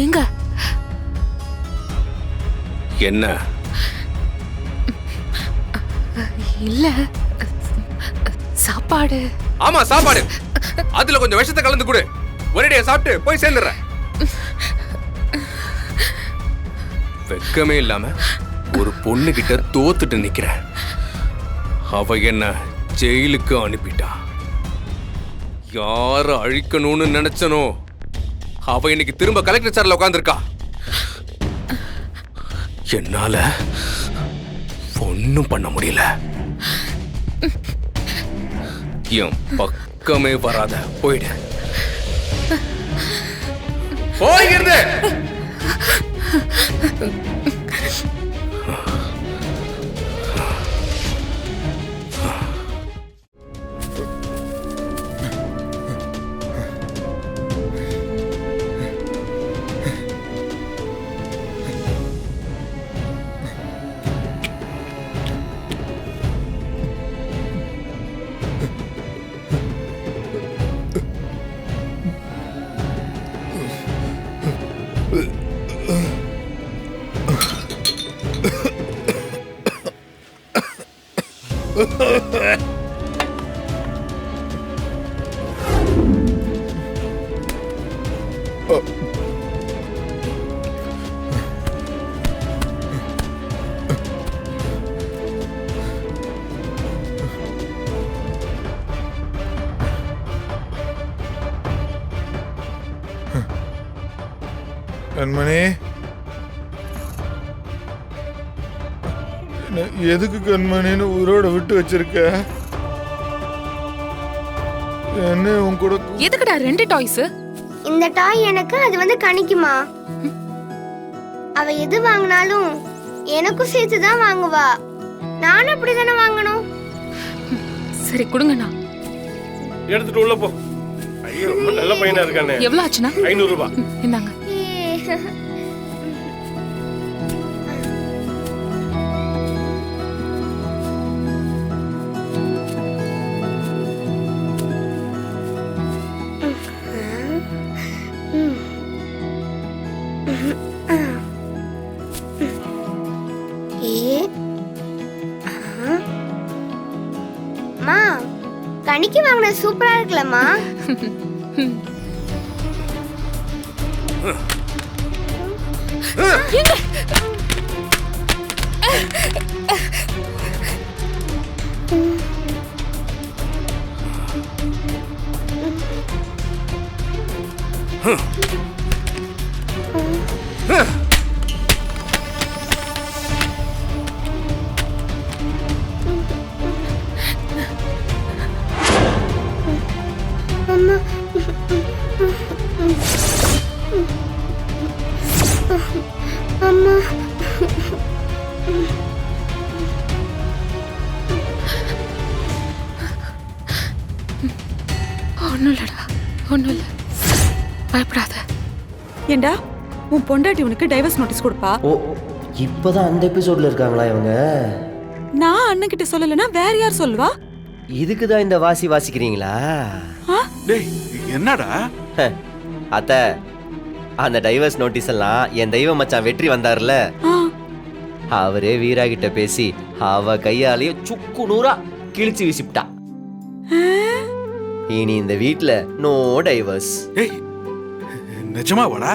ஏங்க என்ன? இல்ல, சாப்பாடு. ஆமா சாப்பாடு. அதுல கொஞ்சம் விஷத்தை கலந்து கொடு. ஒரேடியா சாப்பிட்டு போய் சேர்ந்துடுறேன். வெக்கமே இல்லாம ஒரு பொண்ணு கிட்ட தோத்துட்டு நிக்கிறேன். அவ என்ன ஜெயிலுக்கு அனுப்பிட்டா. யார அழிக்கணும்னு நினைச்சனோ அவ இன்னைக்கு திரும்ப கலெக்டர் சேர்ல உட்கார்ந்திருக்கா. என்னால ஒண்ணும் பண்ண முடியல. என் பக்கமே வராத, போயிடு. போயிருந்து. கண்மணி, எதுக்கு கண்மணின்னு உயிரோட விட்டு வச்சிருக்க? என்ன உன் கூட எதுக்குடா 2 டாய்ஸ்? இந்த டாய் எனக்கு, அது வந்து கணிக்குமா. அவ எது வாங்கினாலும் எனக்கும் சேர்த்து தான் வாங்குவா. நானும் அப்படிதானே வாங்கணும். சரி கொடுங்கண்ணா. எடுத்துட்டு உள்ள போ. ஐயோ, ரொம்ப நல்ல பையனா இருக்கானே. எவ்வளவு ஆச்சுனா? 500 ரூபாய். இந்தாங்க. மா, கணிக்கு வாங்கின சூப்பரா இருக்குல்லம்மா. அம்மா, ஒண்ணும் இல்லடா, ஒண்ணும் இல்ல, பயப்படாத. ஏண்டா உன் பொண்டாட்டி உனக்கு டைவர்ஸ் நோட்டீஸ் கொடுப்பா. ஓ, இப்பதான் அந்த எபிசோட்ல இருக்காங்களா இவங்க? நான் அண்ணன் கிட்ட சொல்லலன்னா வேற யார் சொல்வா? இதுக்கு தான் இந்த வாசி வாசிக்கிறீங்களா? டேய், என்னடா அத்த, அந்த டைவர்ஸ் நோட்டீஸ் எல்லாம் என் தெய்வ மச்சான் வெற்றி வந்தார்ல, அவரே வீரா கிட்ட பேசி அவ கையாலேயே சுக்கு நூறா கிழிச்சு வீசிப்டா. இனி இந்த வீட்ல நோ டைவர்ஸ். ஏய், நிஜமா வாடா?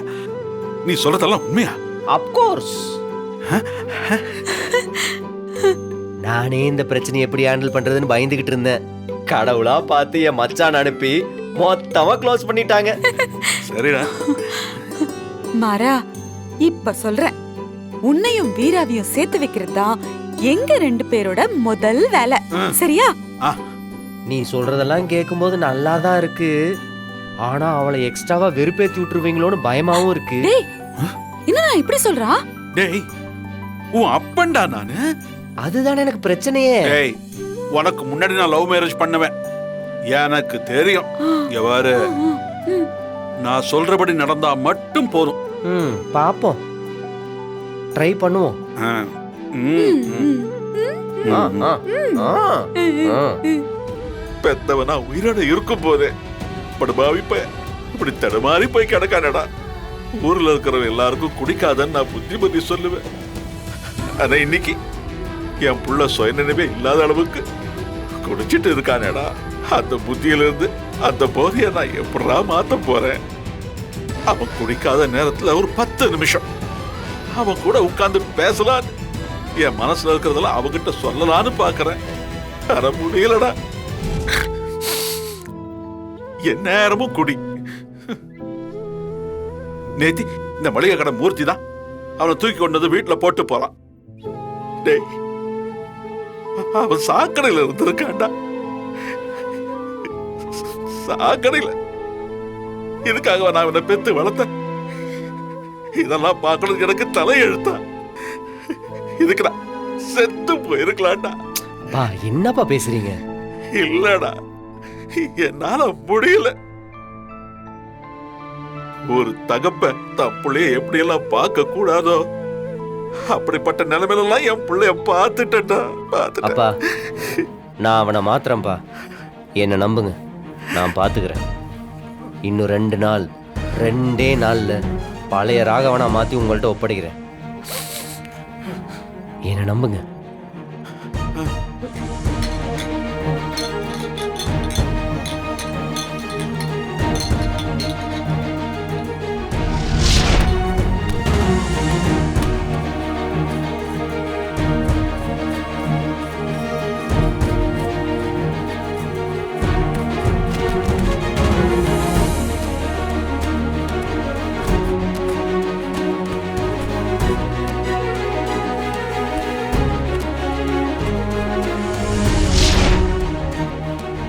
நீ சொல்றதெல்லாம் உண்மையா? அப்கோர்ஸ். நானே இந்த பிரச்சனை எப்படி ஹேண்டில் பண்றதுன்னு பயந்துகிட்டு இருந்தேன். கடவுளா பார்த்து என் மச்சான் அனுப்பி மொத்தமா க்ளோஸ் பண்ணிட்டாங்க. சரிடா மாறா, இப்ப சொல்றேன், உன்னையும் வீராவையும் சேர்த்து வைக்கிறது தான் எங்க 2 பேரோட முதல் வேலை. சரியா? நீ சொல்றதெல்லாம் கேட்கும்போது நல்லா தான் இருக்கு. ஆனா அவளை எக்ஸ்ட்ராவா வெறுப்பேத்தி விட்டுருவீங்களோன்னு பயமாவும் இருக்கு. டேய், என்ன இப்படி சொல்றா? டேய், உன் அப்பன்டா நானு. அதுதானே எனக்கு பிரச்சனையே. டேய், உனக்கு முன்னாடி நான் லவ் மேரேஜ் பண்ணுவேன். எனக்கு தெரியும். எவ்வாறு நான் சொல்றபடி நடந்தா மட்டும் போதும். பாப்போம், ட்ரை பண்ணுவோம். பெத்தவனா உயிரோட இருக்கும் போதே படுபாவி இப்படி தடுமாறி போய் கிடக்கானடா. ஊர்ல இருக்கிறவங்க எல்லாருக்கும் குடிக்காதன்னு நான் புத்தி சொல்லுவேன். ஆனா இன்னைக்கு என் புள்ள சுயநினைவே இல்லாத அளவுக்கு குடிச்சிட்டு இருக்கானேடா. அந்த புத்தியில இருந்து அந்த போதைய நான் எப்படா மாத்த போறேன்? அவன் குடிக்காத நேரத்துல ஒரு 10 நிமிஷம் அவன் கூட உட்கார்ந்து பேசலாம், என் மனசுல இருக்கிறதெல்லாம் அவகிட்ட சொல்லலான்னு பாக்குறேன். தர முடியலடா. என் நேரமும் குடி. நேத்தி இந்த மளிகை கடை மூர்த்தி தான் அவனை தூக்கி கொண்டு வந்து வீட்டுல போட்டு போறான். டேய், அவன் சாக்கடையில இருந்திருக்காண்டா. சாக்கடையில இதுக்காக நான் அவனை பெத்து வளர்த்தேன். இதெல்லாம் பார்க்கறதுக்கு எனக்கு தலையெழுத்தா. இதுக்கு நான் செத்து போயிருக்கலாம்டா. பா என்னப்பா பேசுறீங்க? இல்லடா, என்னால முடியல. ஒரு தகப்ப தன் பிள்ளைய எப்படி எல்லாம் பார்க்க கூடாதோ அப்படிப்பட்ட நிலைமையில என் பிள்ளைய பார்த்துட்டா. அப்பா நான் அவனை மாத்திரம்பா, என்னை நம்புங்க, நான் பாத்துக்கிறேன். இன்னும் 2 நாள், 2 நாள்ல பழைய ராகவனா மாத்தி உங்கள்ட்ட ஒப்படைக்கிறேன். என்னை நம்புங்க.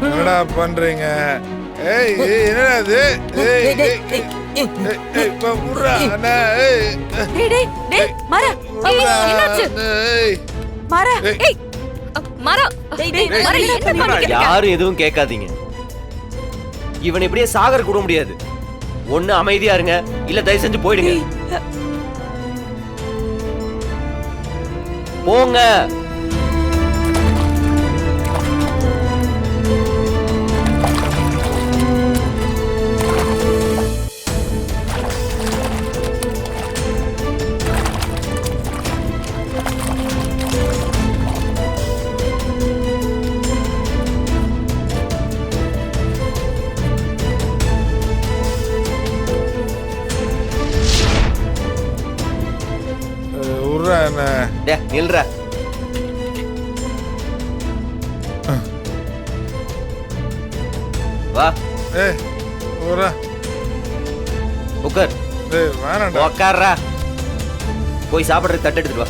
என்னடா பண்றீங்க? ஏய் ஏய், என்னடா இது? ஏய் ஏய், ஏய், ஏய், ஏய், இப்ப விட்றா, அண்ணா, ஏய், டேய் டேய் டேய் மாறா, விட்றா, என்னாச்சு? ஏய், மாறா, ஏய். ஏய் மாறா, டேய் டேய் மாறா, மாறா, என்ன பண்ணிட்டு இருக்க? யாரும் எதுவும் கேட்காதீங்க. இவன் இப்படியே சாகர கூட முடியாது. ஒண்ணு அமைதியா இருங்க, இல்ல தயவு செஞ்சு போயிடுங்க. போங்க. விட்றா என்ன? டேய் நில்றா. வா ஏய் விட்றா. உட்கார். ஏய் வேணாம்டா. உட்கார்றா. போய் சாப்பிடுறது தட்டு எடுத்துட்டு வா.